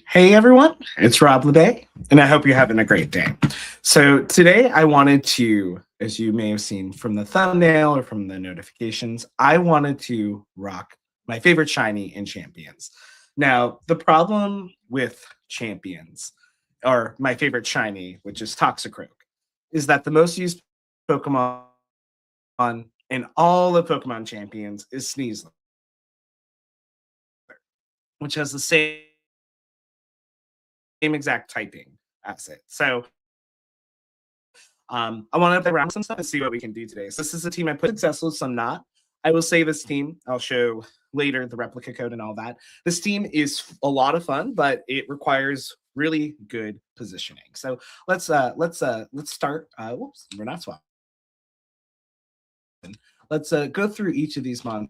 Hey everyone, it's Rob LeBay, and I hope you're having a great day. So today I wanted to, as you may have seen from the thumbnail or from the notifications, I wanted to rock my favorite shiny in Champions. Now, the problem with Champions, or my favorite shiny, which is Toxicroak, is that the most used Pokemon in all of Pokemon Champions is Sneasler, which has the same exact typing as it. So I want to play around with some stuff and see what we can do today. So this is a team I put successful, some not. I will say this team, I'll show later the replica code and all that. This team is a lot of fun, but it requires really good positioning. So let's start. Whoops, we're not swapping. Let's go through each of these monsters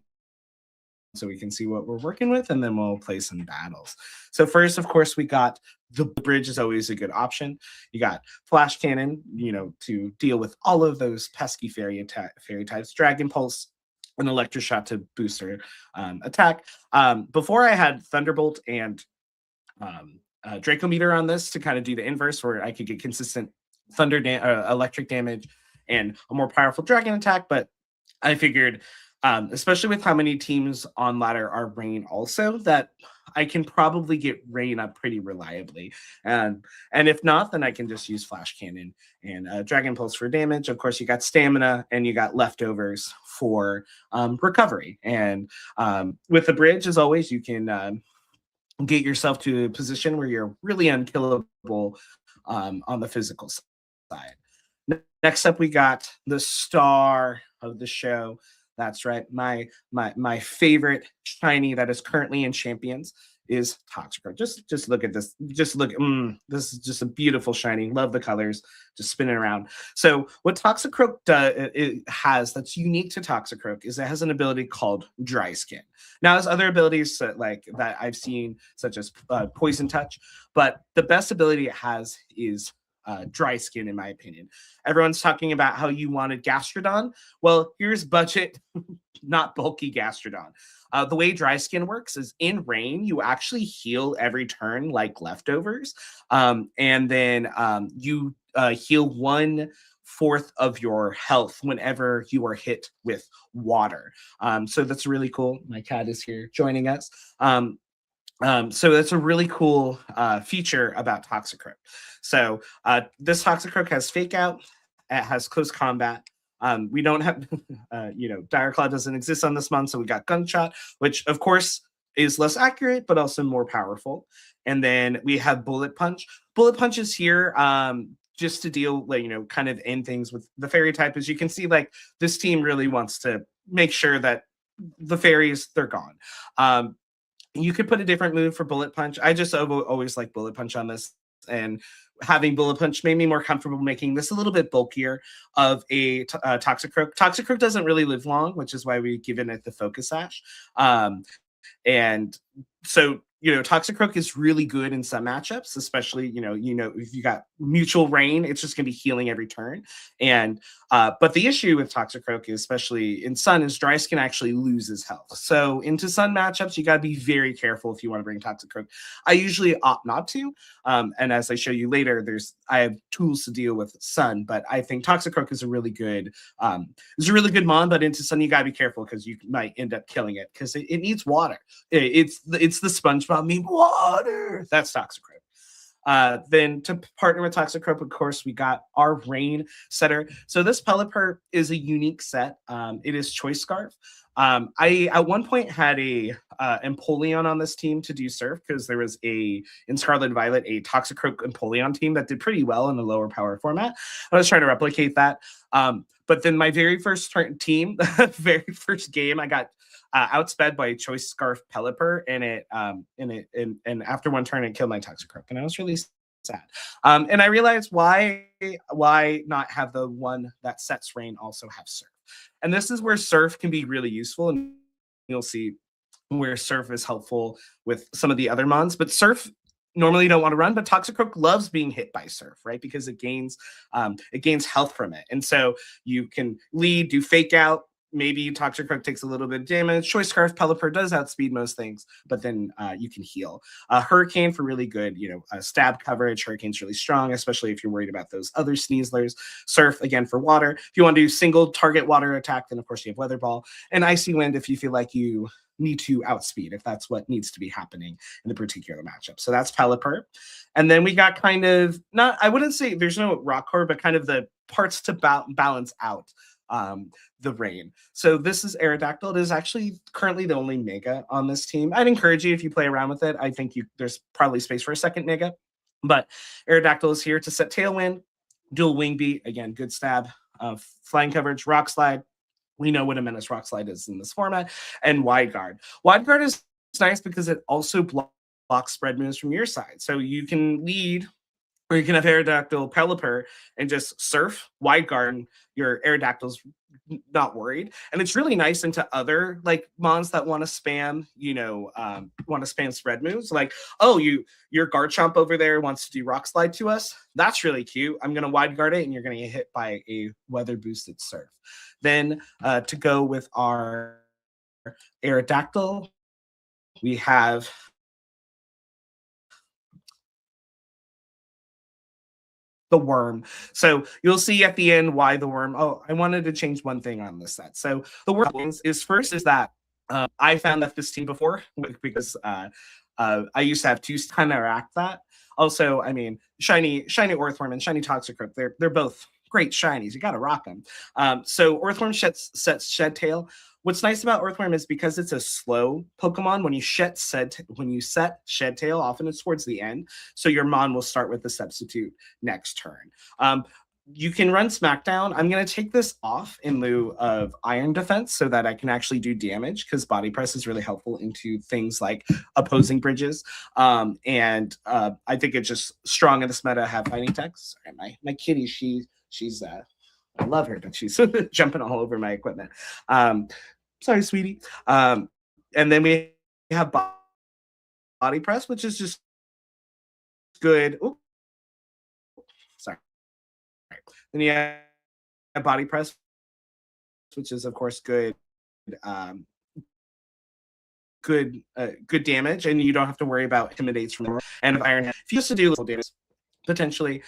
so we can see what we're working with, and then we'll play some battles. So first, of course, we got the bridge is always a good option. You got flash cannon, to deal with all of those pesky fairy types, dragon pulse, an electric shot to boost their attack. Before I had thunderbolt and Draco meter on this to kind of do the inverse, where I could get consistent electric damage and a more powerful dragon attack, but I figured, especially with how many teams on ladder are rain also, that I can probably get rain up pretty reliably. And if not, then I can just use flash cannon and dragon pulse for damage. Of course, you got stamina and you got leftovers for recovery. And with the bridge, as always, you can get yourself to a position where you're really unkillable on the physical side. Next up, we got the star of the show. That's right. My favorite shiny that is currently in Champions is Toxicroak. Just look at this. Just look. This is just a beautiful shiny. Love the colors. Just spinning around. So what Toxicroak has that's unique to Toxicroak is it has an ability called Dry Skin. Now, there's other abilities that I've seen, such as Poison Touch, but the best ability it has is Dry Skin, in my opinion. Everyone's talking about how you wanted Gastrodon. Well, here's budget, not bulky Gastrodon. The way Dry Skin works is in rain, you actually heal every turn like leftovers. And then you heal 1/4 of your health whenever you are hit with water. So that's really cool. My cat is here joining us. So that's a really cool feature about Toxicroak. So this Toxicroak has Fake Out. It has Close Combat. We don't have, Dire Claw doesn't exist on this month, so we got Gunshot, which of course is less accurate, but also more powerful. And then we have Bullet Punch. Bullet Punch is here just to deal, kind of end things with the fairy type. As you can see, this team really wants to make sure that the fairies, they're gone. You could put a different move for Bullet Punch. I just always like Bullet Punch on this, and having Bullet Punch made me more comfortable making this a little bit bulkier of a Toxicroak. Toxicroak doesn't really live long, which is why we've given it the Focus Sash. And so, Toxicroak is really good in some matchups, especially, if you got mutual rain, it's just going to be healing every turn. And, but the issue with Toxicroak, especially in Sun, is Dry Skin actually loses health. So into Sun matchups, you got to be very careful if you want to bring Toxicroak. I usually opt not to. And as I show you later, I have tools to deal with Sun, but I think Toxicroak is a really good mon, but into Sun, you got to be careful because you might end up killing it because it needs water. It's the SpongeBob meme, water. That's Toxicroak. Then to partner with Toxicroak, of course, we got our Rain setter. So this Pelipper is a unique set. It is Choice Scarf. I at one point had a Empoleon on this team to do Surf because there was in Scarlet and Violet a Toxicroak Empoleon team that did pretty well in the lower power format. I was trying to replicate that. But then my very first team, very first game, I got outsped by a Choice Scarf Pelipper, and after one turn, it killed my Toxicroak, and I was really sad. And I realized why not have the one that sets rain also have Surf, and this is where Surf can be really useful, and you'll see where Surf is helpful with some of the other mons, but Surf normally you don't want to run, but Toxicroak loves being hit by Surf, right? Because it gains health from it. And so you can lead, do Fake Out, maybe Toxicroak takes a little bit of damage. Choice Scarf, Pelipper does outspeed most things, but then you can heal. Hurricane for really good, stab coverage. Hurricane's really strong, especially if you're worried about those other Sneaslers. Surf, again, for water. If you want to do single target water attack, then of course you have Weather Ball. And Icy Wind if you feel like you need to outspeed, if that's what needs to be happening in the particular matchup. So that's Pelipper. And then we got kind of, I wouldn't say there's no rock core, but kind of the parts to balance out the rain. So this is Aerodactyl. It is actually currently the only mega on this team. I'd encourage you, if you play around with it, I think there's probably space for a second mega. But Aerodactyl is here to set Tailwind, dual Wing Beat, again, good stab, flying coverage, Rock Slide. We know what a Menace Rock Slide is in this format, and Wide Guard. Wide Guard is nice because it also blocks spread moves from your side. So you can lead, or you can have Aerodactyl, Pelipper, and just surf, Wide Guard, and your Aerodactyl's not worried. And it's really nice into other like mons that want to spam, spread moves. Like, oh, your Garchomp over there wants to do Rock Slide to us. That's really cute. I'm gonna Wide Guard it, and you're gonna get hit by a weather boosted surf. Then to go with our Aerodactyl, we have the worm. So you'll see at the end why the worm. Oh, I wanted to change one thing on this set. So the worm is that I found that this team before because I used to have two to counteract that. Also, I mean, shiny Orthworm and shiny Toxicroak, they're both great shinies. You got to rock them. So Orthworm sets Shed Tail. What's nice about Orthworm is because it's a slow Pokemon, when you set Shed Tail, often it's towards the end. So your Mon will start with the substitute next turn. You can run Smackdown. I'm going to take this off in lieu of Iron Defense so that I can actually do damage, because Body Press is really helpful into things like opposing bridges. And I think it's just strong in this meta to have Fighting Techs. My kitty, she's I love her, but she's jumping all over my equipment. Sorry, sweetie. And then we have Body Press, which is just good. Ooh. Sorry. Then you have Body Press, which is of course good. Good damage, and you don't have to worry about intimidates from the and Iron Hand. If you used to do little damage, potentially,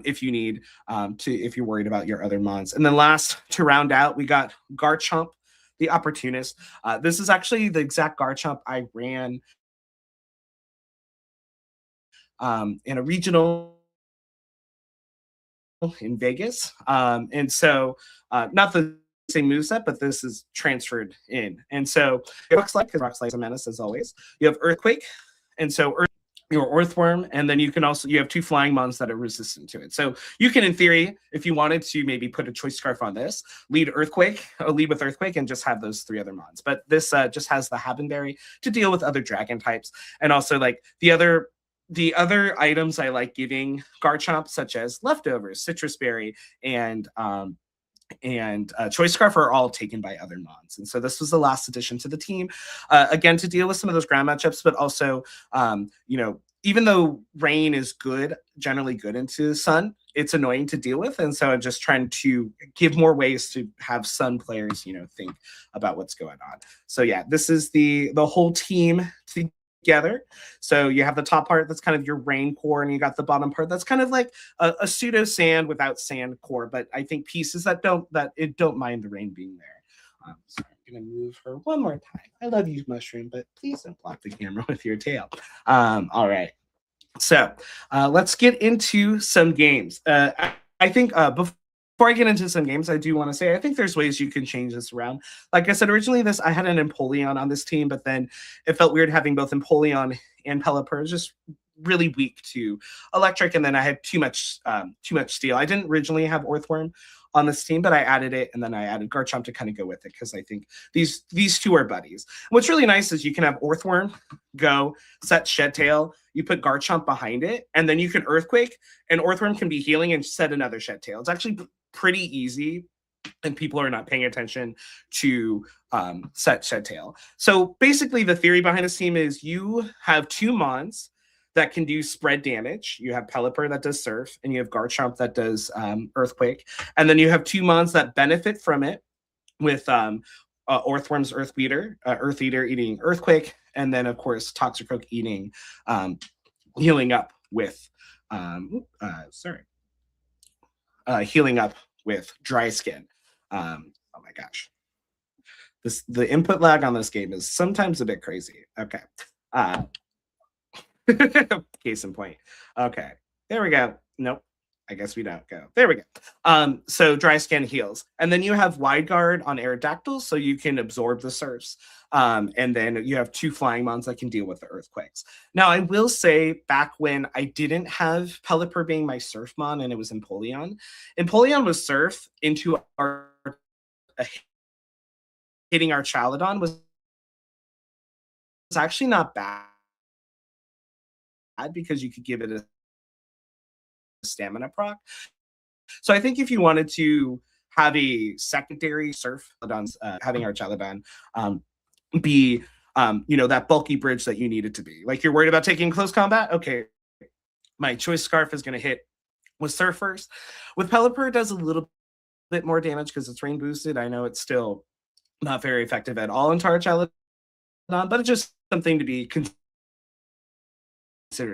if you need if you're worried about your other mons. And then last, to round out, we got Garchomp, the Opportunist. This is actually the exact Garchomp I ran in a regional in Vegas. And so not the same moveset, but this is transferred in. And so Rock Slide, because Rock Slide is a menace as always. You have Earthquake, and so your Earthworm, and then you have two flying mons that are resistant to it. So you can, in theory, if you wanted to maybe put a Choice Scarf on this, lead with Earthquake, and just have those three other mons. But this just has the Habenberry to deal with other dragon types, and also like the other items I like giving Garchomp, such as Leftovers, Citrus Berry, and Choice Scarf, are all taken by other mons. And so this was the last addition to the team, again, to deal with some of those ground matchups, but also, even though rain is generally good into sun, it's annoying to deal with. And so I'm just trying to give more ways to have sun players, think about what's going on. So yeah, this is the whole team together. So you have the top part that's kind of your rain core, and you got the bottom part that's kind of like a pseudo sand without sand core, but I think pieces that don't mind the rain being there. So I'm gonna move her one more time. I love you, Mushroom, but please don't block the camera with your tail. All right, so let's get into some games. I think before I get into some games, I do want to say I think there's ways you can change this around. Like I said, originally I had an Empoleon on this team, but then it felt weird having both Empoleon and Pelipper. It was just really weak to Electric, and then I had too much Steel. I didn't originally have Orthworm on this team, but I added it, and then I added Garchomp to kind of go with it, because I think these two are buddies. What's really nice is you can have Orthworm go, set Shed Tail, you put Garchomp behind it, and then you can Earthquake, and Orthworm can be healing and set another Shed Tail. It's actually pretty easy, and people are not paying attention to set Shed Tail. So basically the theory behind this team is you have two mons that can do spread damage. You have Pelipper that does Surf, and you have Garchomp that does Earthquake. And then you have two mons that benefit from it, with Earthworm's Earth Eater eating Earthquake, and then of course Toxicroak eating healing up with healing up with Dry Skin. Oh my gosh, the input lag on this game is sometimes a bit crazy. Okay, case in point. Okay, there we go. Nope. I guess we don't go. There we go. So Dry Skin heals. And then you have Wide Guard on Aerodactyl, so you can absorb the surfs. And then you have 2 flying mons that can deal with the earthquakes. Now, I will say, back when I didn't have Pelipper being my surf mon and it was Empoleon was surf into our hitting our Chaladon was actually not bad because you could give it a stamina proc. So I think if you wanted to have a secondary surf, having our Chaladon be that bulky bridge that you need it to be. Like, you're worried about taking close combat? Okay, my choice scarf is going to hit with surf first. With Pelipper, it does a little bit more damage because it's rain boosted. I know it's still not very effective at all into our Chaladon, but it's just something to be considered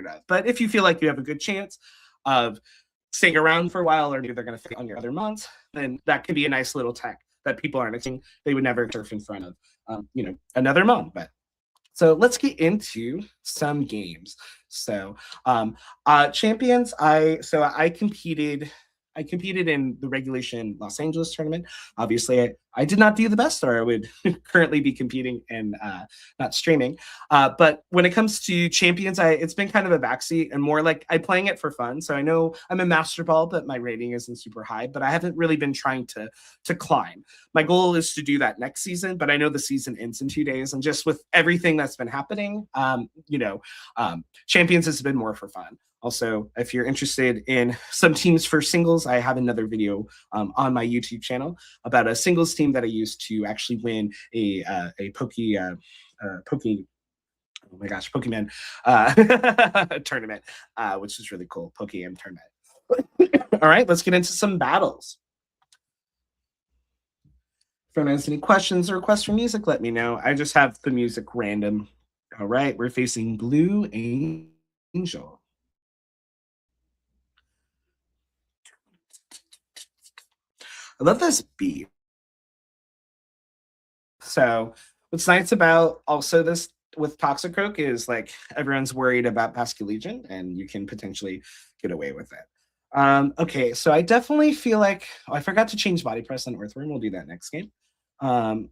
of. But if you feel like you have a good chance of staying around for a while, or they're going to fit on your other mons, then that could be a nice little tech that people aren't expecting. They would never surf in front of, another mon. But so let's get into some games. So champions, I competed in the regulation Los Angeles tournament. Obviously, I did not do the best, or I would currently be competing and not streaming. But when it comes to champions, it's been kind of a backseat and more like I'm playing it for fun. So I know I'm a Master Ball, but my rating isn't super high. But I haven't really been trying to climb. My goal is to do that next season, but I know the season ends in 2 days. And just with everything that's been happening, champions has been more for fun. Also, if you're interested in some teams for singles, I have another video on my YouTube channel about a singles team that I used to actually win a Pokemon tournament, which is really cool. Pokemon tournament. All right, let's get into some battles. If anyone has any questions or requests for music, let me know. I just have the music random. All right, we're facing Blue Angel. I love this beat. So what's nice about also this with Toxicroak is like everyone's worried about Legion, and you can potentially get away with it. Okay, so I definitely feel like I forgot to change body press on Earthworm. We'll do that next game. I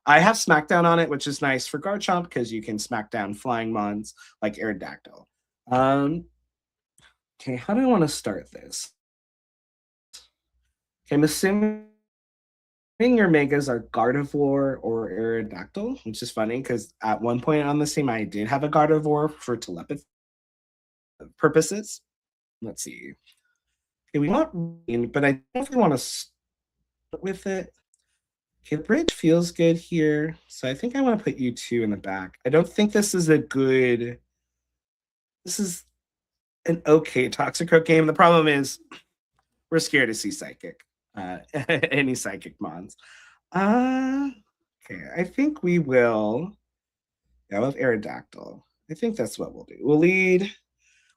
have Smackdown on it, which is nice for Garchomp because you can smack down flying mons like Aerodactyl. Okay, how do I want to start this? Okay, I'm assuming your megas are Gardevoir or Aerodactyl, which is funny because at one point on this team I did have a Gardevoir for telepathy purposes. Let's see. Okay, we want rain, but I definitely want to start with it. Okay, the bridge feels good here, so I think I want to put you 2 in the back. I don't think this is a good. This is an okay Toxicroak game. The problem is we're scared to see Psychic. Any Psychic mons. Okay, I think we will go with Aerodactyl. I think that's what we'll do. We'll lead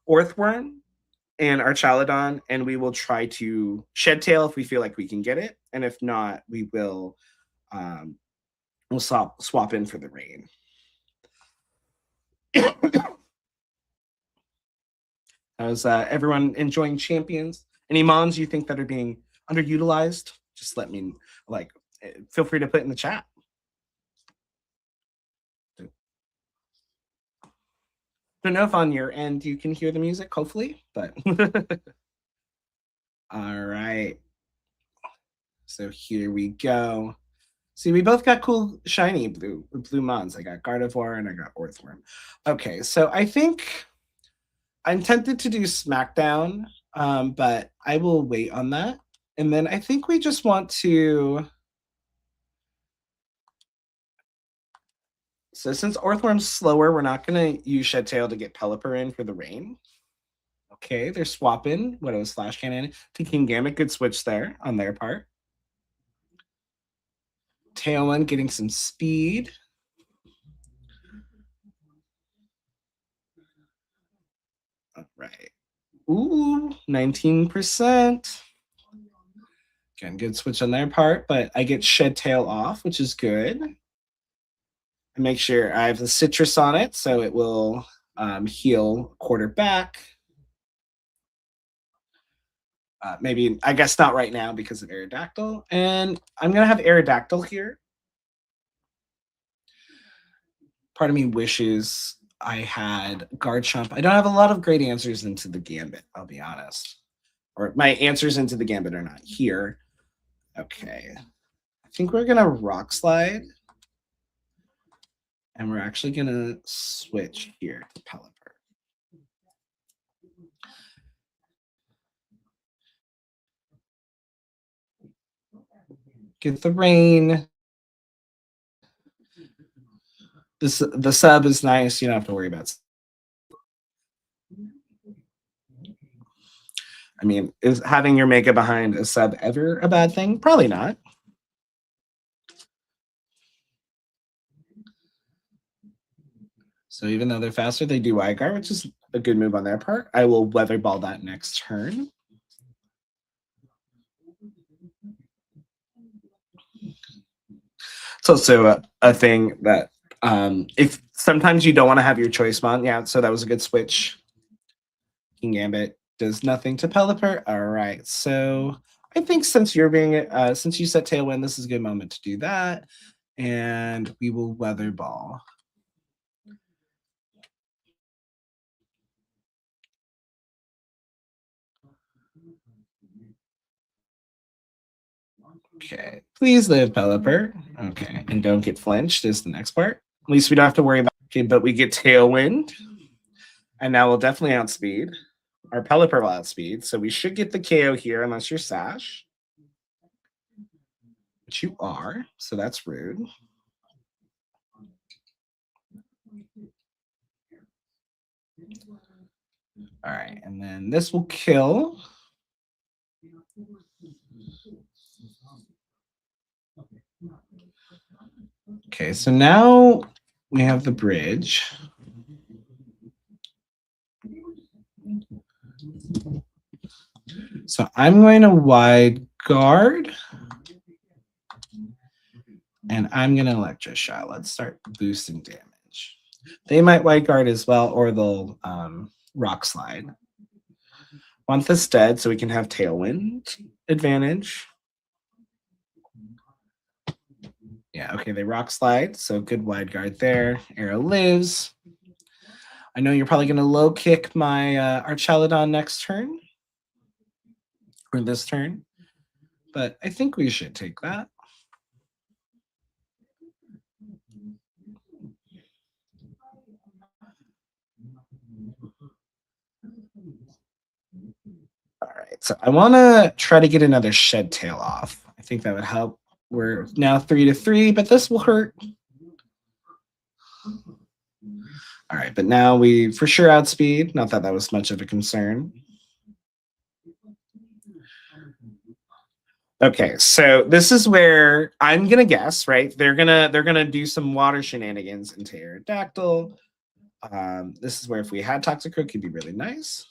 Earthworm and our Chaladon, and we will try to Shed Tail if we feel like we can get it, and if not, we will we'll swap in for the rain. How's everyone enjoying champions? Any mons you think that are being underutilized? Just let me feel free to put in the chat. Don't know if on your end you can hear the music, hopefully, but all right. So here we go. See, we both got cool shiny blue mons. I got Gardevoir and I got Earthworm. Okay, so I think I'm tempted to do Smackdown, but I will wait on that. And then I think we just want to. So since Earthworm's slower, we're not going to use Shed Tail to get Pelipper in for the rain. Okay, they're swapping. What was Slash Cannon to Kingambit? Good switch there on their part. Tailwind getting some speed. All right. Ooh, 19%. Again, good switch on their part, but I get Shed Tail off, which is good. And make sure I have the citrus on it, so it will heal quarter back. Maybe, I guess not right now because of Aerodactyl. And I'm going to have Aerodactyl here. Part of me wishes I had Garchomp. I don't have a lot of great answers into the Gambit, I'll be honest. Or my answers into the Gambit are not here. Okay. I think we're going to Rock Slide. And we're actually going to switch here to Pelipper. Get the rain. The sub is nice. You don't have to worry about. I mean, is having your Mega behind a sub ever a bad thing? Probably not. So even though they're faster, they do Wide Guard, which is a good move on their part. I will Weather Ball that next turn. It's also a thing that if sometimes you don't want to have your choice mon. Yeah, so that was a good switch. King Gambit does nothing to Pelipper. All right, so I think since you're being since you set Tailwind, this is a good moment to do that, and we will Weather Ball. Okay, please live, Pelipper. Okay, and don't get flinched is the next part. At least we don't have to worry about. Okay, but we get Tailwind, and now we'll definitely outspeed. Our Pelipper will outspeed, so we should get the KO here unless you're Sash. Which you are, so that's rude. All right, and then this will kill. Okay, so now we have the bridge. So I'm going to Wide Guard. And I'm going to Electroshock. Let's start boosting damage. They might Wide Guard as well, or they'll Rock Slide. Want this dead so we can have Tailwind advantage. Yeah, okay, they Rock Slide, so good Wide Guard there. Arrow lives. I know you're probably going to low kick my Archelodon next turn. Or this turn. But I think we should take that. All right, so I want to try to get another Shed Tail off. I think that would help. We're now 3-3, but this will hurt. All right, but now we for sure outspeed. Not that that was much of a concern. Okay, so this is where I'm gonna guess, right? They're gonna do some water shenanigans into Aerodactyl. This is where if we had Toxicroak, it'd be really nice.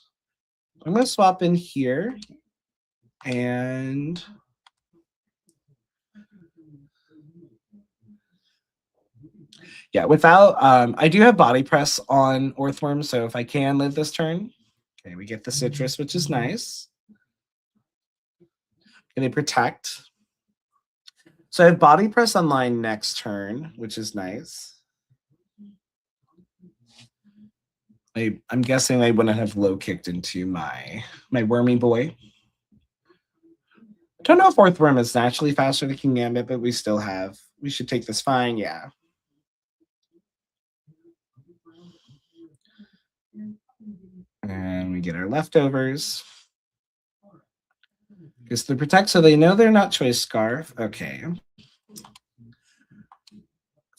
I'm gonna swap in here, and yeah, without I do have Body Press on Orthworm, so if I can live this turn, okay, we get the citrus, which is nice. Can they protect? So I have Body Press online next turn, which is nice. I'm guessing they wouldn't have low kicked into my Wormy Boy. I don't know if Orthworm is naturally faster than King Gambit, but we still have. We should take this fine, yeah. And we get our leftovers. It's the protect, so they know they're not Choice Scarf. Okay. If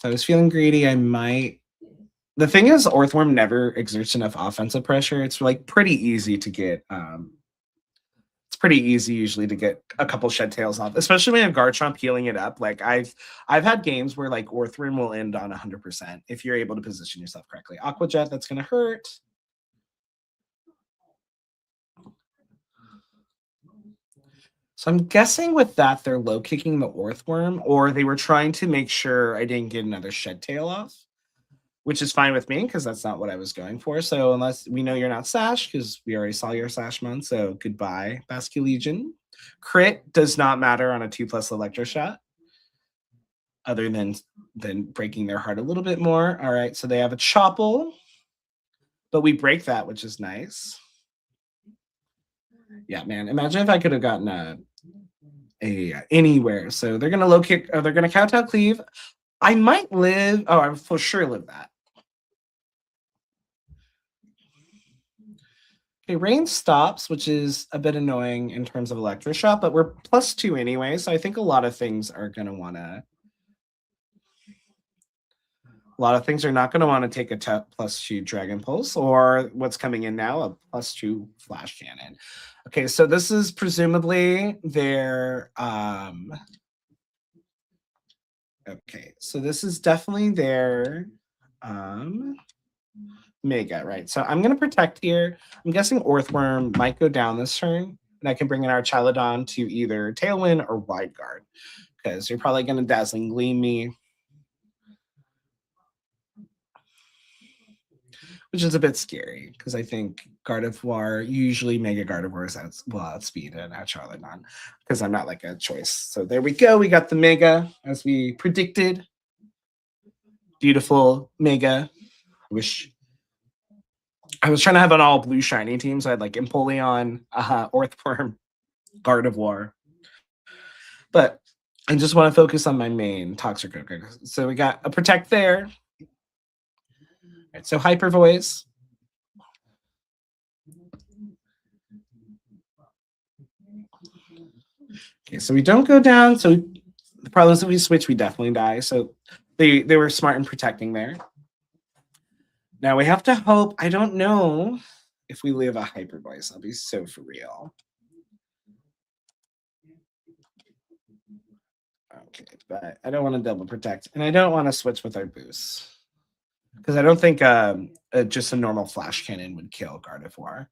I was feeling greedy, I might. The thing is, Orthworm never exerts enough offensive pressure. It's like pretty easy to get. It's pretty easy usually to get a couple shed tails off, especially when you have Garchomp healing it up. Like I've had games where like Orthworm will end on 100% if you're able to position yourself correctly. Aqua Jet, that's gonna hurt. So I'm guessing with that they're low kicking the Orthworm, or they were trying to make sure I didn't get another shed tail off, which is fine with me because that's not what I was going for. So unless we know you're not Sash, because we already saw your Sash mon, so goodbye, Basculegion. Crit does not matter on a 2+ Electro Shot, other than breaking their heart a little bit more. All right, so they have a Chople, but we break that, which is nice. Yeah, man. Imagine if I could have gotten a anywhere. So they're gonna low kick. They're gonna kowtow cleave. I might live. Oh, I for sure live that. Okay, rain stops, which is a bit annoying in terms of Electro Shot, but we're +2 anyway, so I think a lot of things are gonna wanna. A lot of things are not going to want to take a +2 Dragon Pulse, or what's coming in now, a +2 Flash Cannon. Okay, so this is presumably their okay, so this is definitely their Mega, right? So I'm going to protect here. I'm guessing Orthworm might go down this turn, and I can bring in our Chaladon to either Tailwind or Wide Guard, because you're probably going to Dazzling Gleam me, which is a bit scary because I think Gardevoir, usually Mega Gardevoir is outspeed and at Charlotte because I'm not like a choice. So there we go. We got the Mega as we predicted. Beautiful Mega. I was trying to have an all blue shiny team, so I had like Empoleon, Orthworm, Gardevoir. But I just want to focus on my main Toxicroak. So we got a Protect there. Right, so Hyper Voice. Okay, so we don't go down. So the problem is if we switch, we definitely die. So they were smart in protecting there. Now we have to hope. I don't know if we live a Hyper Voice. I'll be so for real. Okay, but I don't want to double protect, and I don't want to switch with our boost because I don't think just a normal Flash Cannon would kill Gardevoir.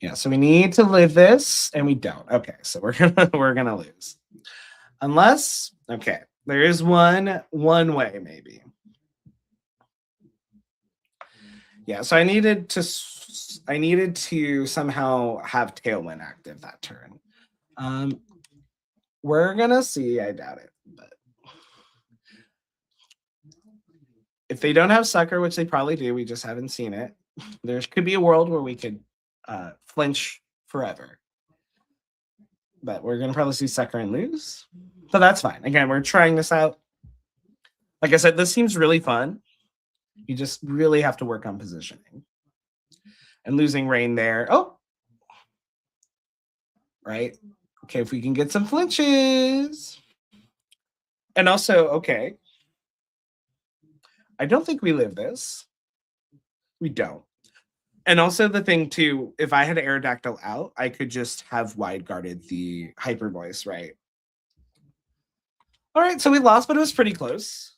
Yeah, so we need to live this, and we don't. Okay, so we're gonna lose, unless there is one way maybe. Yeah, so I needed to somehow have Tailwind active that turn. We're gonna see. I doubt it, but if they don't have Sucker, which they probably do, we just haven't seen it. There could be a world where we could flinch forever, but we're gonna probably see Sucker and lose. So that's fine. Again, we're trying this out. Like I said, this seems really fun. You just really have to work on positioning. And losing Rain there. Oh, right. Okay, if we can get some flinches. And also, okay. I don't think we live this. We don't. And also the thing too, if I had Aerodactyl out, I could just have wide guarded the Hyper Voice, right? All right, so we lost, but it was pretty close.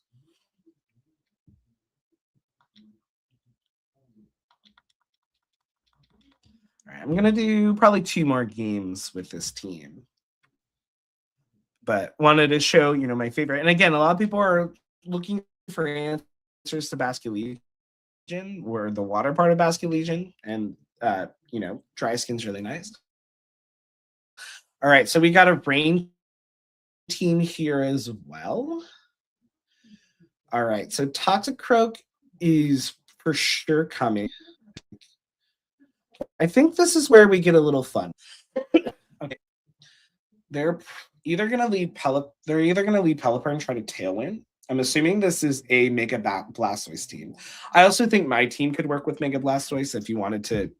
All right, I'm gonna do probably 2 more games with this team. But wanted to show, my favorite. And again, a lot of people are looking for answers to Basculegion, or the water part of Basculegion, and dry skin's really nice. All right, so we got a rain team here as well. All right, so Toxicroak is for sure coming. I think this is where we get a little fun. Okay, they're either gonna lead Pelipper and try to Tailwind. I'm assuming this is a Mega Blastoise team. I also think my team could work with Mega Blastoise if you wanted to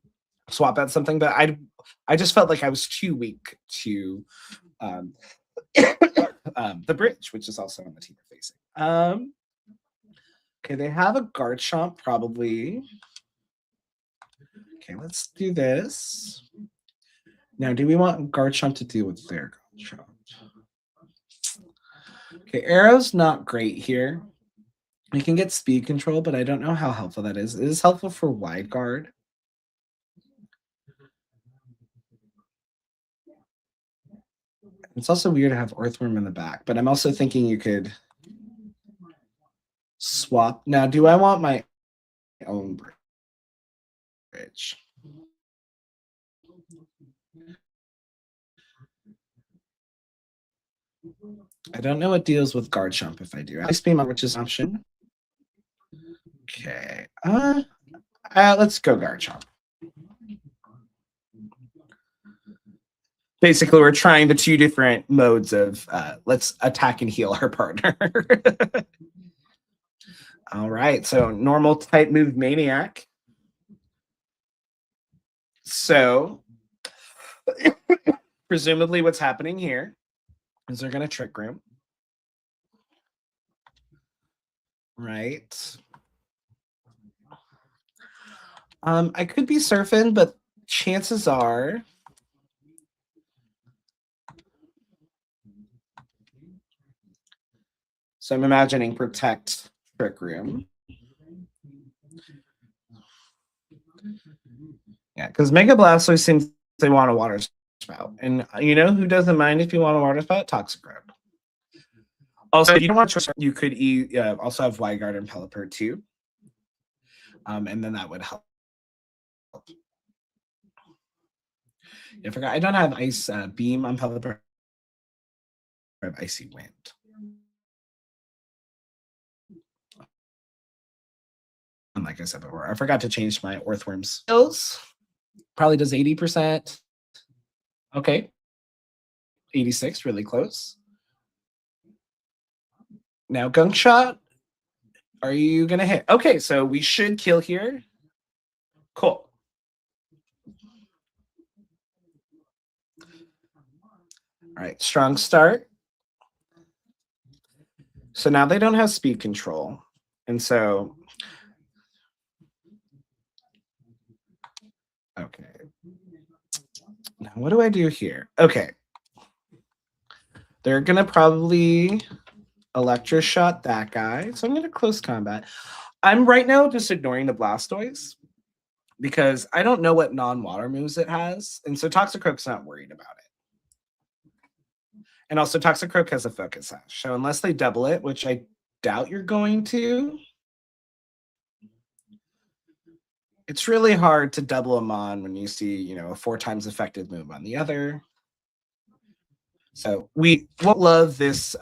swap out something, but I just felt like I was too weak to the bridge, which is also on the team we're facing. Okay, they have a Garchomp probably. Okay, let's do this. Now, do we want Garchomp to deal with their Garchomp? Okay, Arrow's not great here. We can get speed control, but I don't know how helpful that is. It is helpful for wide guard. It's also weird to have Earthworm in the back, but I'm also thinking you could swap. Now, do I want my own bridge? I don't know what deals with Garchomp if I do. Ice Beam, which is an option. Okay. Let's go Garchomp. Basically, we're trying the two different modes of let's attack and heal our partner. All right, so normal type move Maniac. So presumably what's happening here is they're going to Trick Room. Right. I could be surfing, but chances are so I'm imagining protect Trick Room. Yeah, because Mega Blastoise seems they want a water spout. And you know who doesn't mind if you want a water spout? Toxicroak. Also, if you don't want to, you could also have Wide Guard and Pelipper too. And then that would help. I forgot. I don't have Ice Beam on Pelipper. I have Icy Wind. And like I said before, I forgot to change my Earthworm skills. Probably does 80%. Okay. 86, really close. Now, Gunk Shot. Are you going to hit? Okay, so we should kill here. Cool. All right, strong start. So now they don't have speed control. And so, okay. Now, what do I do here? Okay. They're going to probably Electroshot that guy. So I'm going to close combat. I'm right now just ignoring the Blastoise because I don't know what non-water moves it has. And so Toxicroak's not worried about it. And also Toxicroak has a Focus Sash. So unless they double it, which I doubt you're going to, it's really hard to double them on when you see, you know, a 4 times effective move on the other. So we won't love this.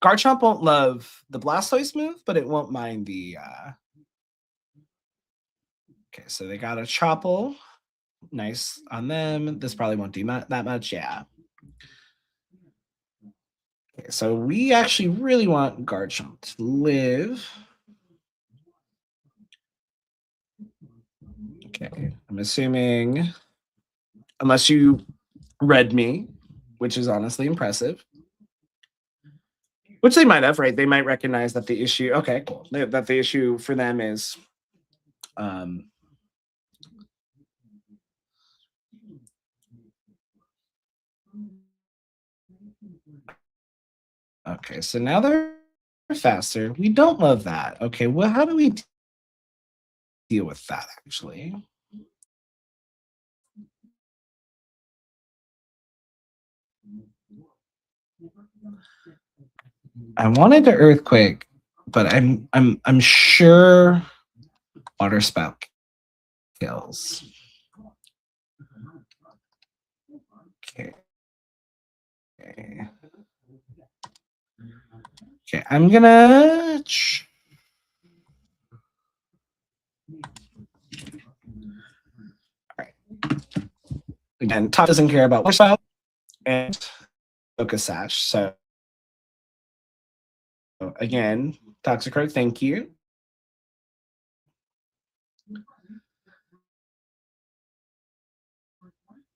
Garchomp won't love the Blastoise move, but it won't mind the... Okay, so they got a Chople. Nice on them. This probably won't do that much. Yeah. Okay, so we actually really want Garchomp to live. Okay, I'm assuming, unless you read me, which is honestly impressive. Which they might have, right? They might recognize that the issue, okay, cool. That the issue for them is okay, so now they're faster. We don't love that. Okay, well, how do we deal with that, actually? I wanted to Earthquake, but I'm sure Water Spout kills. Okay. Okay, I'm gonna. All right. Again, Top doesn't care about Water Spout and Focus Sash. So again, Toxicroak, thank you.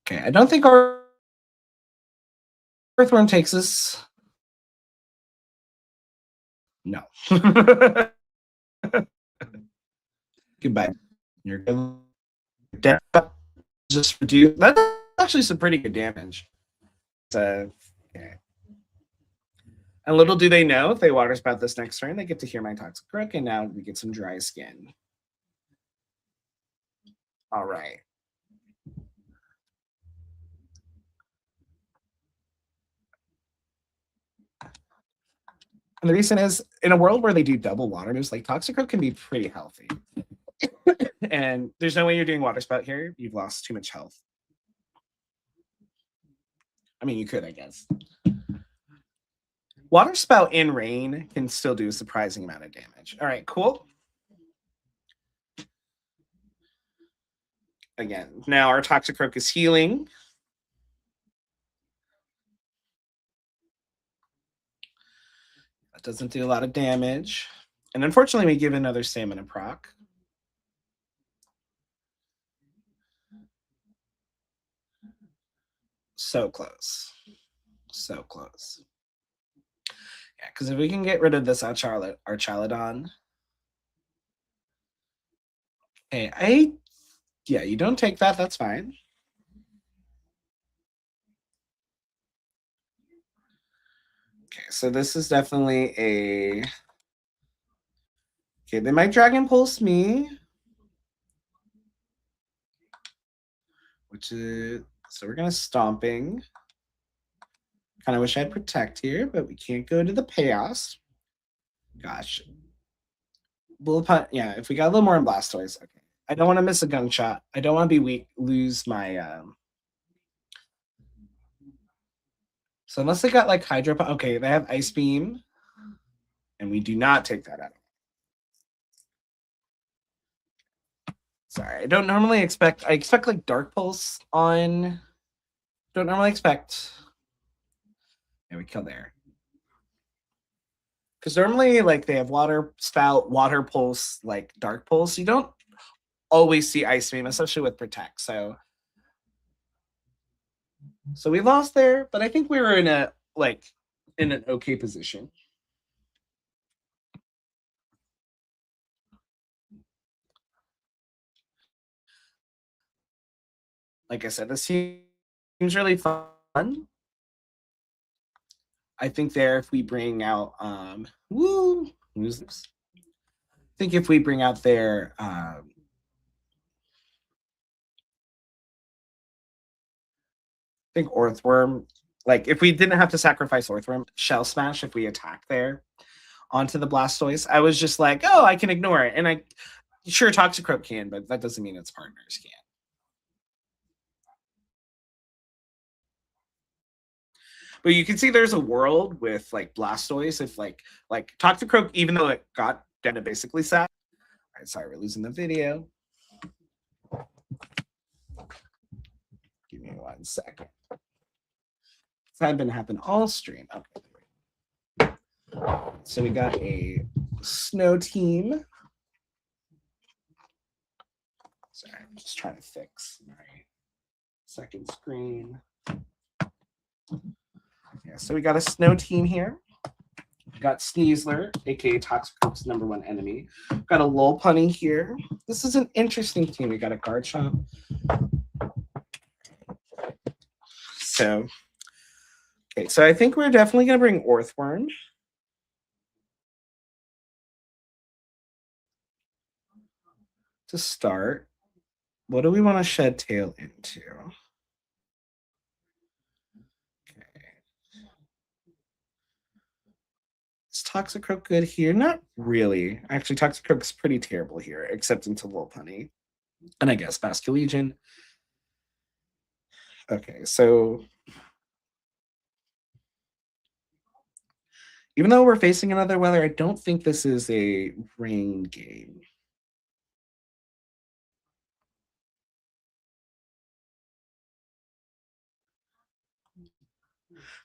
Okay, I don't think our Earthworm takes us. No. Goodbye. You're good. Just reduce. That's actually some pretty good damage. So, okay. And little do they know, if they water spout this next turn, they get to hear my Toxicroak, and now we get some dry skin. All right. And the reason is, in a world where they do double water moves, like Toxicroak can be pretty healthy. And there's no way you're doing water spout here. You've lost too much health. I mean, you could, I guess. Water spout in rain can still do a surprising amount of damage. All right, cool. Again, now our Toxicroak is healing. That doesn't do a lot of damage. And unfortunately, we give another Stamina proc. So close. So close. Yeah, because if we can get rid of this Archaludon. Hey, yeah, you don't take that. That's fine. Okay, so this is definitely a... Okay, they might Dragon Pulse me. Which is... So we're going to Stomping. Kind of wish I had Protect here, but we can't go to the Chaos. Gosh. Bullet Punt, yeah, if we got a little more in Blastoise. Okay. I don't want to miss a gunshot. I don't want to be weak, lose my... So unless they got like Hydro... Okay, they have Ice Beam. And we do not take that out. Sorry, I don't normally expect... I expect like Dark Pulse on... Don't normally expect... Yeah, we kill there. Because normally, like, they have Water Spout, Water Pulse, like, Dark Pulse. You don't always see Ice Beam, especially with Protect. So we lost there, but I think we were in a, like, in an okay position. Like I said, this seems really fun. I think there, if we bring out, who's this? I think if we bring out their, I think Orthworm, like if we didn't have to sacrifice Orthworm, Shell Smash if we attack there onto the Blastoise, I was just like, oh, I can ignore it. And sure, Toxicroak can, but that doesn't mean its partners can. But you can see there's a world with like Blastoise, if like Toxicroak, even though it got down to basically sat. All right, sorry, we're losing the video. Give me 1 second. This had been happen all stream. Okay. So we got a snow team. Sorry, I'm just trying to fix my second screen. Yeah, so we got a snow team here. We got Sneasler, aka Toxicroak's #1 enemy. Got a Lopunny here. This is an interesting team. We got a Garchomp. So, okay, so I think we're definitely gonna bring Orthworm. To start. What do we want to Shed Tail into? Is Toxicroak good here? Not really. Actually, Toxicroak's pretty terrible here, except into Lopunny. And I guess Basculegion. Okay, so even though we're facing another weather, I don't think this is a rain game.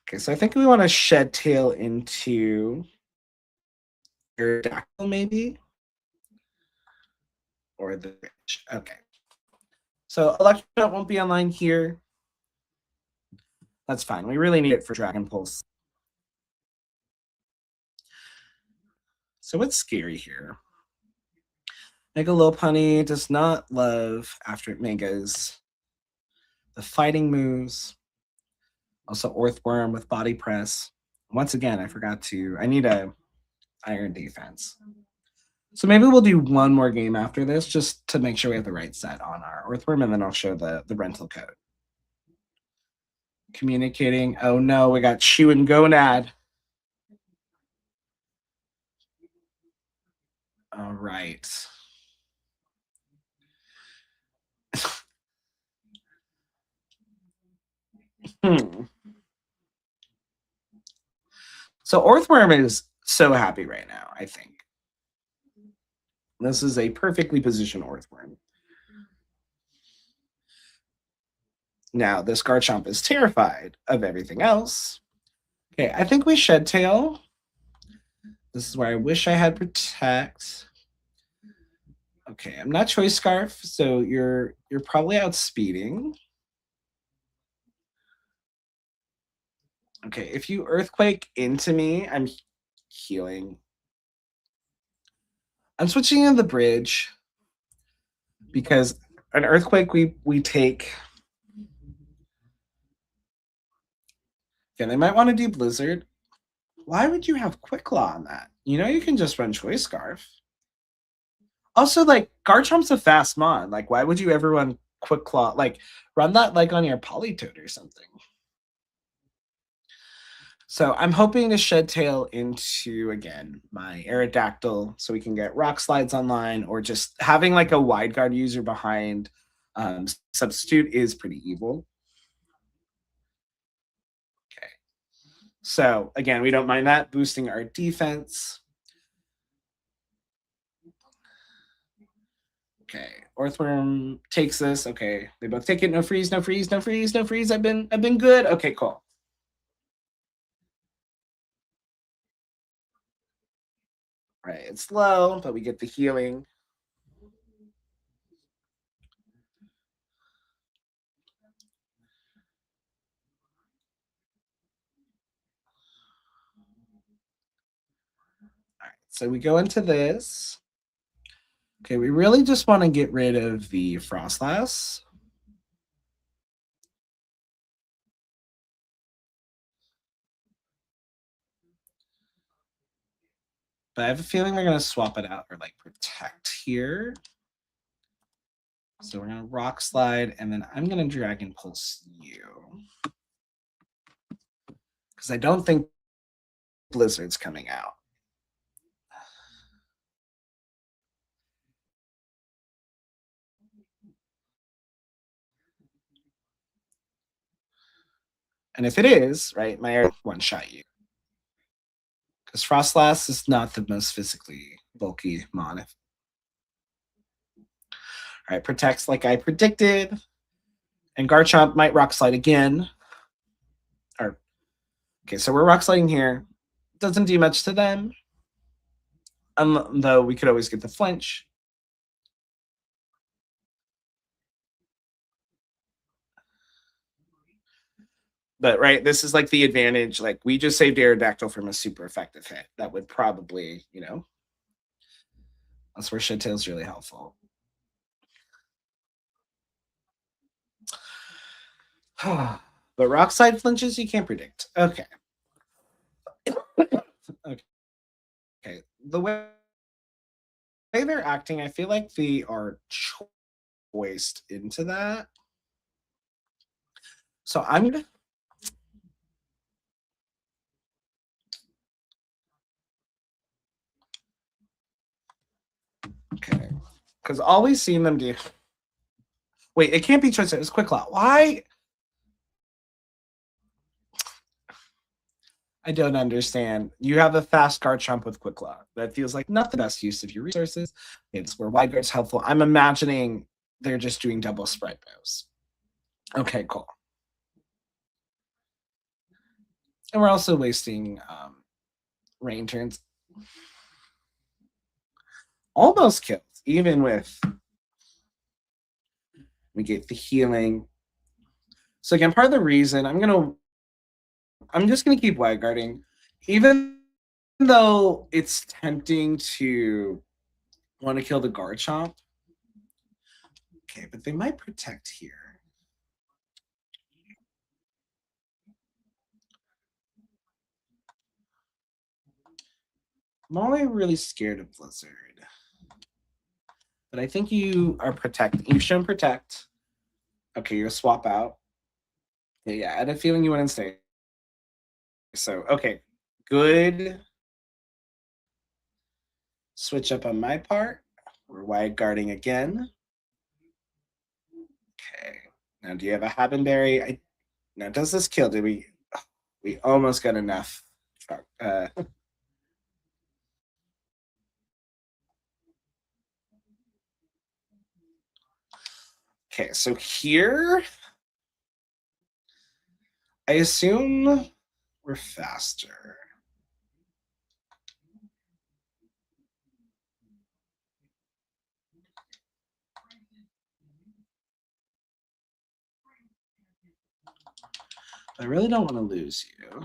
Okay, so I think we want to Shed Tail into Aerodactyl, maybe? Or the... Okay. So Electroshot won't be online here. That's fine. We really need it for Dragon Pulse. So what's scary here? Mega Lopunny does not love after it Megas. The fighting moves. Also Earthworm with body press. Once again, I need a iron defense. So maybe we'll do one more game after this just to make sure we have the right set on our Earthworm, and then I'll show the rental code. Communicating. Oh no, we got Shoe and Gonad. All right. So Earthworm is so happy right now, I think. This is a perfectly positioned Earthworm. Now, this Garchomp is terrified of everything else. Okay, I think we Shed Tail. This is where I wish I had Protect. Okay, I'm not Choice Scarf, so you're probably outspeeding. Okay, if you Earthquake into me, I'm healing. I'm switching in the bridge because an Earthquake we take. Okay, they might want to do Blizzard. Why would you have Quick Claw on that? You know you can just run Choice Scarf. Also, like, Garchomp's a fast mon. Like, why would you ever run Quick Claw? Like, run that, like, on your Politoed or something. So I'm hoping to Shed Tail into, again, my Aerodactyl so we can get Rock Slides online, or just having, like, a Wide Guard user behind Substitute is pretty evil. Okay. So, again, we don't mind that, boosting our defense. Okay, Earthworm takes this. Okay, they both take it. No freeze, no freeze, no freeze, no freeze. I've been good. Okay, cool. Right, it's low, but we get the healing. All right, so we go into this. Okay, we really just want to get rid of the Frostlass. But I have a feeling they're going to swap it out or like Protect here. So we're going to Rock Slide, and then I'm going to Dragon Pulse you. Because I don't think Blizzard's coming out. And if it is, right, my air one-shot you. Because Frostlass is not the most physically bulky mon. All right, Protects like I predicted. And Garchomp might Rock Slide again. Okay, so we're Rock Sliding here. Doesn't do much to them. Though we could always get the flinch. But right, this is like the advantage. Like, we just saved Aerodactyl from a super effective hit. That would probably, that's where Shed Tail's really helpful. But Rock Slide flinches you can't predict. Okay. Okay. The way they're acting, I feel like they are choiced into that. So I'm gonna. Okay. Because all we've seen them do. Wait, it can't be choice. It was Quick Claw. Why? I don't understand. You have a fast Garchomp with Quick Claw. That feels like not the best use of your resources. It's where Wide Guard's helpful. I'm imagining they're just doing double spread moves. Okay, cool. And we're also wasting rain turns. Almost kills, even with we get the healing. So again, part of the reason I'm just gonna keep Wide Guarding, even though it's tempting to Want to kill the Garchomp? Okay, but they might protect here. I'm only really scared of Blizzard. But I think you are protect. You've shown protect. Okay, you'll swap out. Yeah, I had a feeling you wouldn't stay. So, okay, good. Switch up on my part. We're wide guarding again. Okay. Now, do you have a Habenberry? Now, does this kill? Did we? We almost got enough. Okay, so here, I assume we're faster. I really don't want to lose you.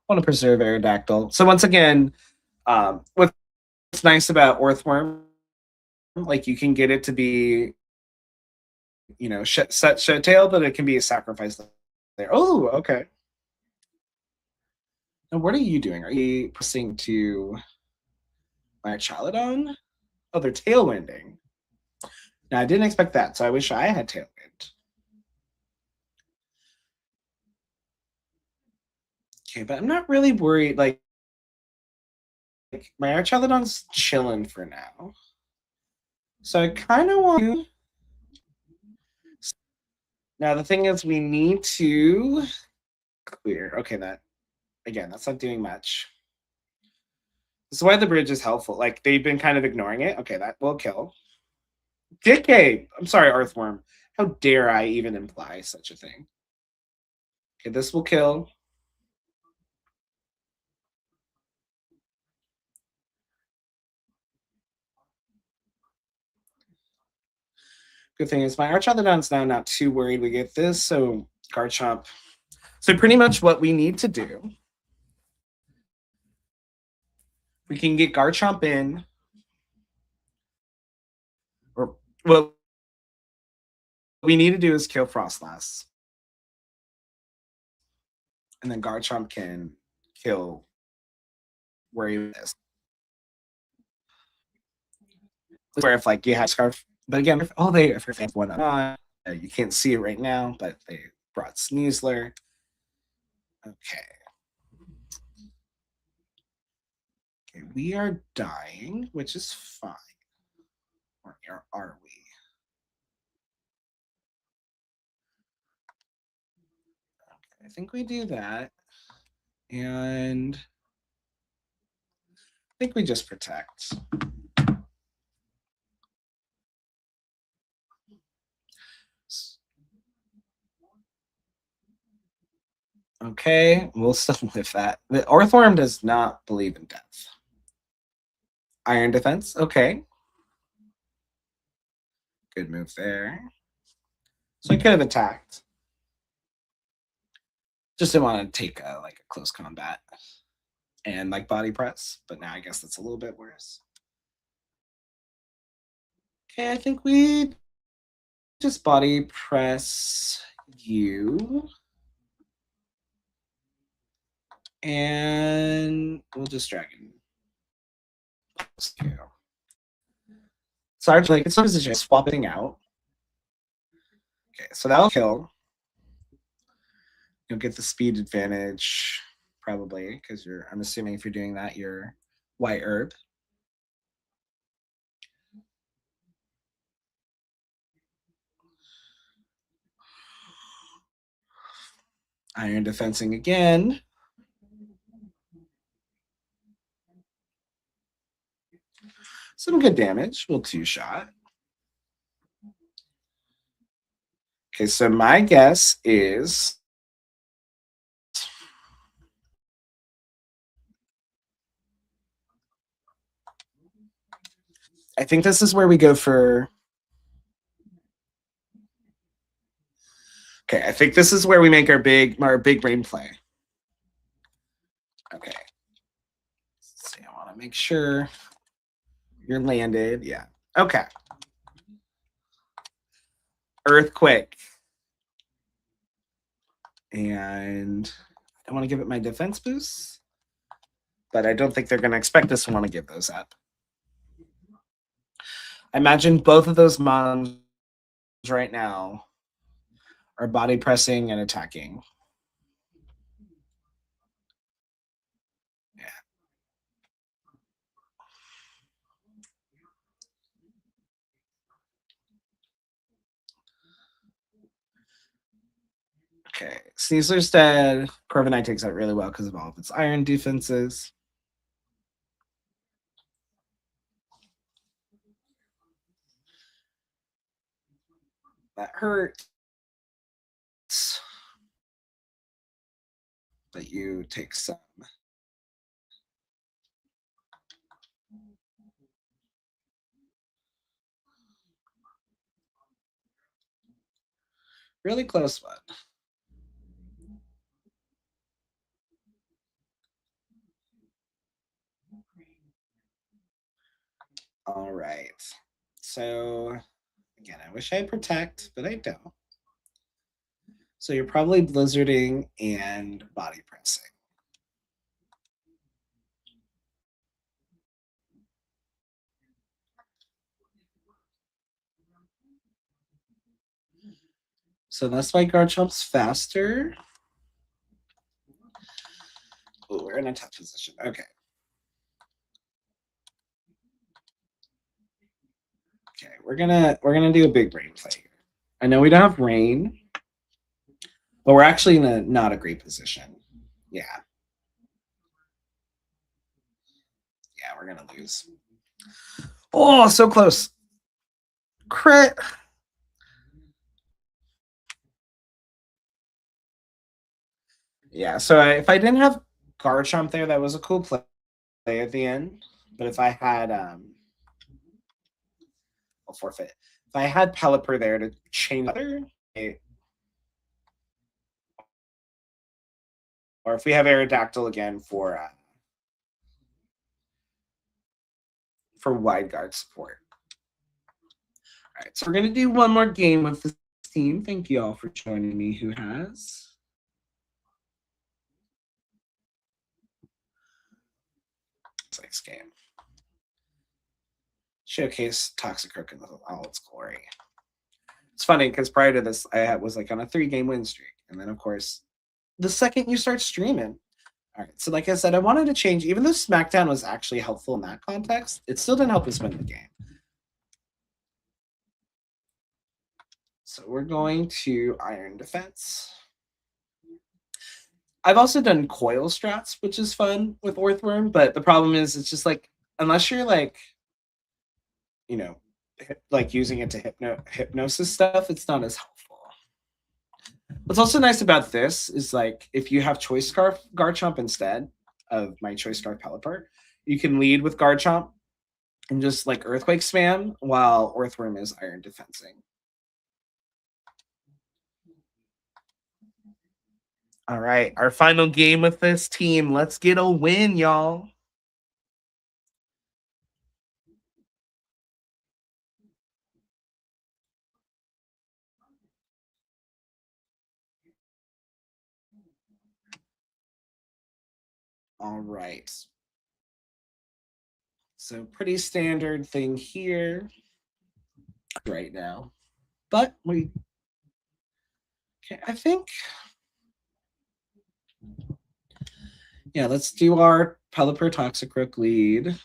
Want to preserve Aerodactyl. So once again, what's nice about Earthworm, like you can get it to be, you know, set tail, but it can be a sacrifice there. Oh, okay. And what are you doing? Are you pressing to my Chalodon? Oh, they're tailwinding. Now I didn't expect that, so I wish I had tailwind. Okay, but I'm not really worried. Like my Archalodon's chilling for now. So I kind of want to. Now the thing is, we need to clear. Okay, that's not doing much. This is why the bridge is helpful. Like they've been kind of ignoring it. Okay, that will kill. Decay. I'm sorry, Earthworm. How dare I even imply such a thing? Okay, this will kill. Good thing is my Archalodon's now not too worried we get this, so Garchomp. So pretty much what we need to do, we can get Garchomp in, or what we need to do is kill Frostlass. And then Garchomp can kill where he is. Where if like you have Scarf, but again, if fans one on, you can't see it right now, but they brought Sneasler. Okay. Okay, we are dying, which is fine. Or are we? Okay, I think we do that. And I think we just protect. Okay, we'll still with that. The Earthworm does not believe in death. Iron Defense, okay. Good move there. So I could have attacked. Just didn't want to take a close combat and like body press, but now I guess that's a little bit worse. Okay, I think we just body press you. And we'll just dragon. Sarge, like it's not just swapping out. Okay, so that'll kill. You'll get the speed advantage, probably, because I'm assuming if you're doing that, you're white herb. Iron defensing again. Some good damage. We'll two-shot. Okay, so my guess is I think this is where we go for Okay, I think this is where we make our big brain play. Okay. Let's see, I want to make sure you're landed. Yeah. Okay. Earthquake. And I want to give it my defense boost, but I don't think they're going to expect us to want to give those up. I imagine both of those mons right now are body pressing and attacking. Yeah. Okay, Sneasler's dead. Corviknight takes out really well because of all of its iron defenses. That hurts. But you take some. Really close one. All right. So, again, I wish I had protect, but I don't. So you're probably blizzarding and body pressing. So that's why Garchomp's faster. Oh, we're in a tough position. Okay. Okay, we're gonna do a big brain play here. I know we don't have rain, but we're actually in a not a great position. Yeah. Yeah, we're gonna lose. Oh, so close. Crit. Yeah, so if I didn't have Garchomp there, that was a cool play at the end. But if I had I'll forfeit. If I had Pelipper there to change other, or if we have Aerodactyl again for wide guard support. All right, so we're gonna do one more game with this team. Thank you all for joining me. Who has? Next game. Showcase Toxicroak in all its glory. It's funny because prior to this, I was like on a 3-game win streak, and then of course, the second you start streaming. All right, so like I said, I wanted to change. Even though SmackDown was actually helpful in that context, it still didn't help us win the game. So we're going to Iron Defense. I've also done coil strats, which is fun with Earthworm, but the problem is it's just like, unless you're like, you know, like using it to hypnosis stuff, it's not as helpful. What's also nice about this is like if you have Choice Scarf Garchomp instead of my Choice Scarf Pelipper, you can lead with Garchomp and just like Earthquake spam while Earthworm is Iron defensing. All right, our final game with this team. Let's get a win, y'all. All right. So pretty standard thing here right now. But we, okay, I think, yeah, let's do our Pelipper Toxicroak lead.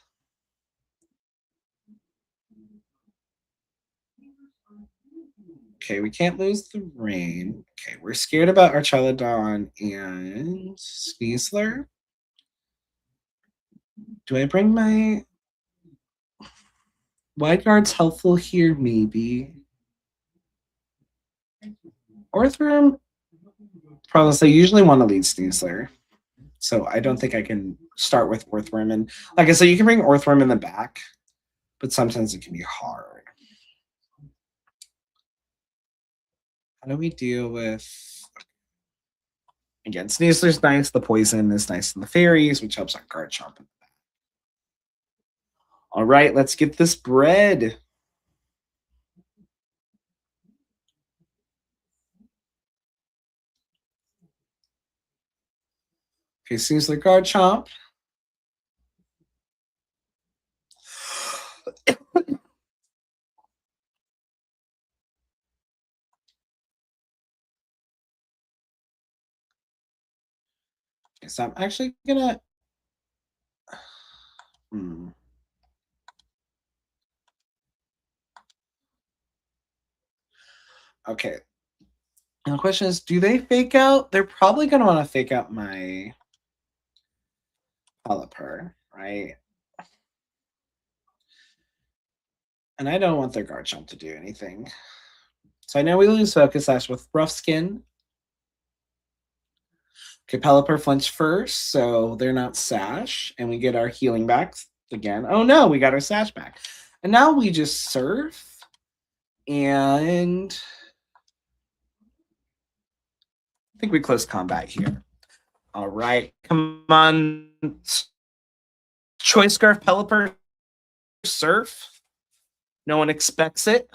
Okay, we can't lose the rain. Okay, we're scared about Archelodon and Sneasler. Do I bring my wide guards helpful here? Maybe. Earthworm, probably usually want to lead Sneasler. So I don't think I can start with Earthworm. And like I said, you can bring Earthworm in the back, but sometimes it can be hard. How do we deal with... Again, Sneasler's nice, the poison is nice, and the fairies, which helps our card chomp. All right, let's get this bread. Okay, Sneasler card chomp. Okay, so I'm actually gonna... Okay. And the question is, do they fake out? They're probably going to want to fake out my Pelipper, right? And I don't want their Garchomp to do anything. So I know we lose Focus Sash with Rough Skin. Okay, Pelipper flinch first, so they're not Sash. And we get our healing back again. Oh no, we got our Sash back. And now we just Surf. And I think we close combat here. All right, come on. Choice Scarf, Pelipper, Surf. No one expects it.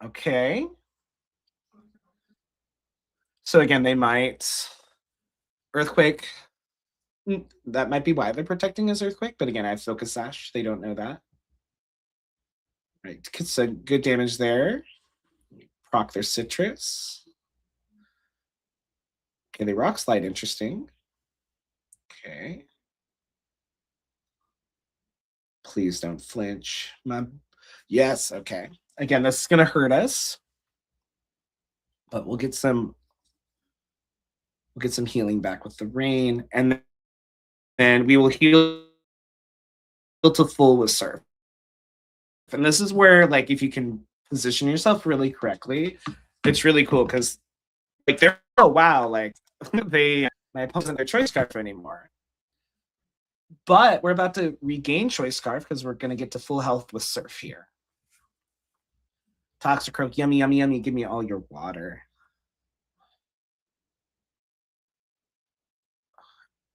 Okay. So again, they might Earthquake. That might be why they're protecting his Earthquake, but again, I have Focus Sash. They don't know that. Right, so good damage there. Proc their Citrus. Okay, they Rock Slide, interesting. Okay. Please don't flinch. Yes, okay. Again, this is going to hurt us. But we'll get some healing back with the rain. And then we will heal to full with Surf. And this is where, like, if you can position yourself really correctly, it's really cool because, like, they're, oh, wow, like, my opponent's in their Choice Scarf anymore. But we're about to regain Choice Scarf because we're going to get to full health with Surf here. Toxicroak, yummy, yummy, yummy. Give me all your water.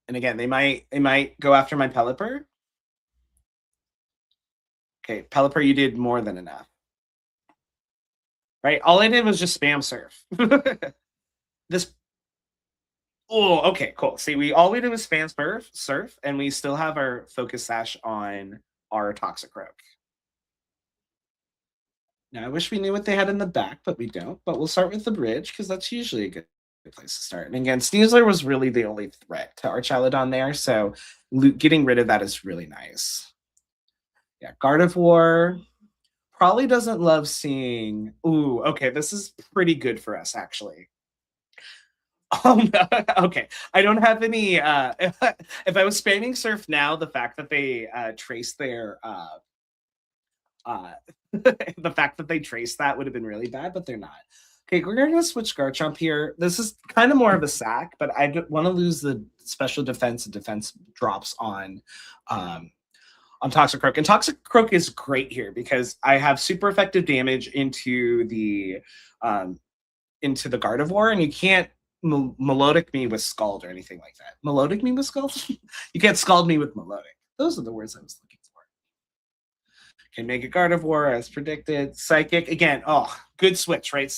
And again, they might go after my Pelipper. Okay, Pelipper, you did more than enough. Right? All I did was just spam Surf. This... Oh, okay, cool. See, all we did was spam Surf, and we still have our Focus Sash on our Toxicroak. Now, I wish we knew what they had in the back, but we don't. But we'll start with the bridge, because that's usually a good place to start. And again, Sneasler was really the only threat to Archaludon there, so getting rid of that is really nice. Yeah, Gardevoir probably doesn't love seeing... Ooh, okay, this is pretty good for us, actually. Oh, no. Okay. I don't have any... if I was spamming Surf now, the fact that they trace their... the fact that they traced that would have been really bad, but they're not. Okay, we're going to switch Garchomp here. This is kind of more of a sack, but I want to lose the special defense and defense drops on Toxicroak. And Toxicroak is great here because I have super effective damage into the Gardevoir, and you can't melodic me with Scald or anything like that. Melodic me with Scald? You can't Scald me with melodic. Those are the words I was looking for. Okay, Mega Gardevoir as predicted. Psychic again. Oh, good switch, right?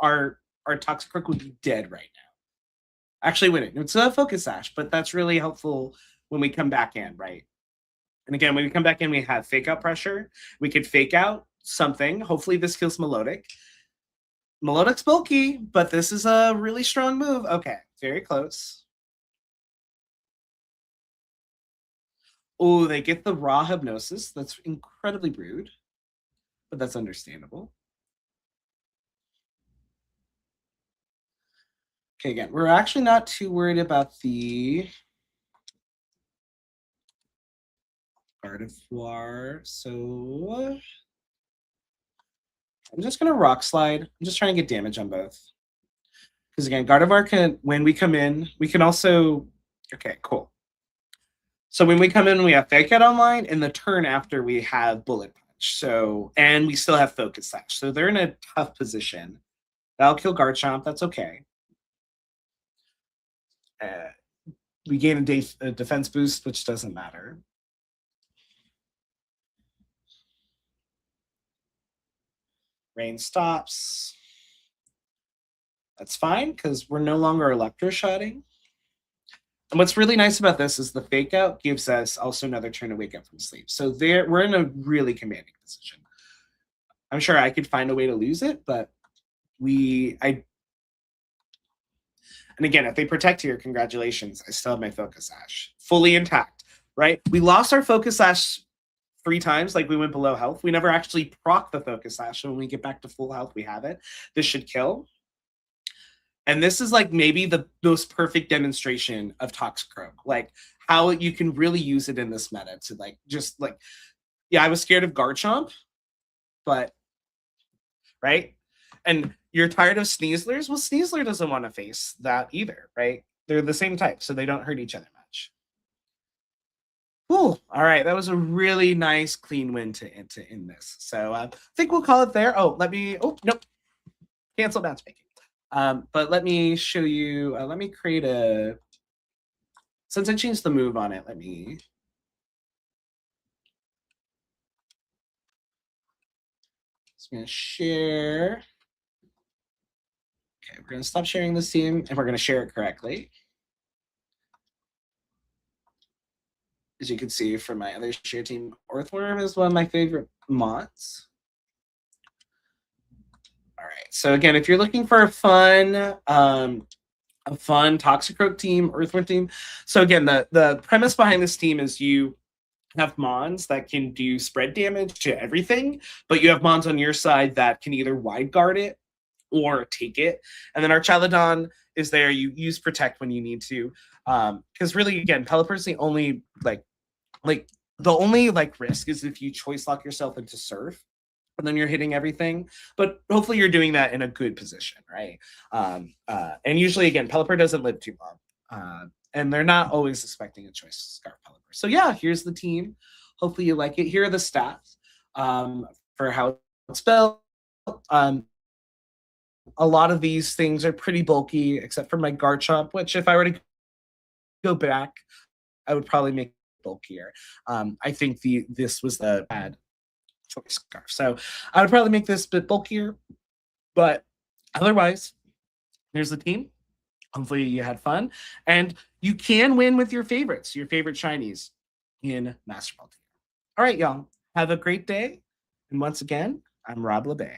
Our Toxicroak would be dead right now. Actually, wouldn't. It's a Focus Sash, but that's really helpful when we come back in, right? And again, when we come back in, we have Fake Out Pressure. We could Fake Out something. Hopefully, this kills Melodic. Melodic's bulky, but this is a really strong move. Okay, very close. Oh, they get the raw Hypnosis. That's incredibly rude, but that's understandable. Okay, again, we're actually not too worried about the Gardevoir, so I'm just going to Rock Slide. I'm just trying to get damage on both. Because again, Gardevoir can, when we come in, we can also... Okay, cool. So when we come in, we have Fake Out online, and the turn after we have Bullet Punch. So, and we still have Focus Sash. So they're in a tough position. That'll kill Garchomp. That's okay. We gain a defense boost, which doesn't matter. Rain stops. That's fine because we're no longer electroshotting. And what's really nice about this is the fake out gives us also another turn to wake up from sleep. So there, we're in a really commanding position. I'm sure I could find a way to lose it, but and again, if they protect here, congratulations. I still have my Focus Sash fully intact, right? We lost our Focus Sash 3 times, like we went below health. We never actually proc the Focus Sash. So when we get back to full health, we have it. This should kill. And this is like maybe the most perfect demonstration of Toxicroak, like how you can really use it in this meta to like, just like, yeah, I was scared of Garchomp, but, right? And you're tired of Sneaslers? Well, Sneasler doesn't want to face that either, right? They're the same type, so they don't hurt each other much. Cool. All right, that was a really nice, clean win to end this. So I think we'll call it there. Oh, nope. Cancel matchmaking. But let me show you, let me create since I changed the move on it, I'm going to share. Okay, we're going to stop sharing this team and we're going to share it correctly. As you can see from my other share team, Earthworm is one of my favorite mods. All right, so again, if you're looking for a fun Toxicroak team, Earthworm team. So again, the premise behind this team is you have mons that can do spread damage to everything, but you have mons on your side that can either wide guard it or take it. And then our Chaladon is there. You use protect when you need to. Because really, again, Pelipper's the only risk is if you choice lock yourself into Surf. And then you're hitting everything, but hopefully you're doing that in a good position, right? And usually, again, Pelipper doesn't live too long, and they're not always expecting a choice to Scarf Pelipper. So yeah, here's the team. Hopefully you like it. Here are the stats for how it's spelled. A lot of these things are pretty bulky, except for my Garchomp, which if I were to go back, I would probably make it bulkier. I think this was the bad choice scarf. So I would probably make this a bit bulkier, but otherwise, here's the team. Hopefully you had fun. And you can win with your favorites, your favorite shinies in Master Ball Team. All right, y'all. Have a great day. And once again, I'm Rob LeBay.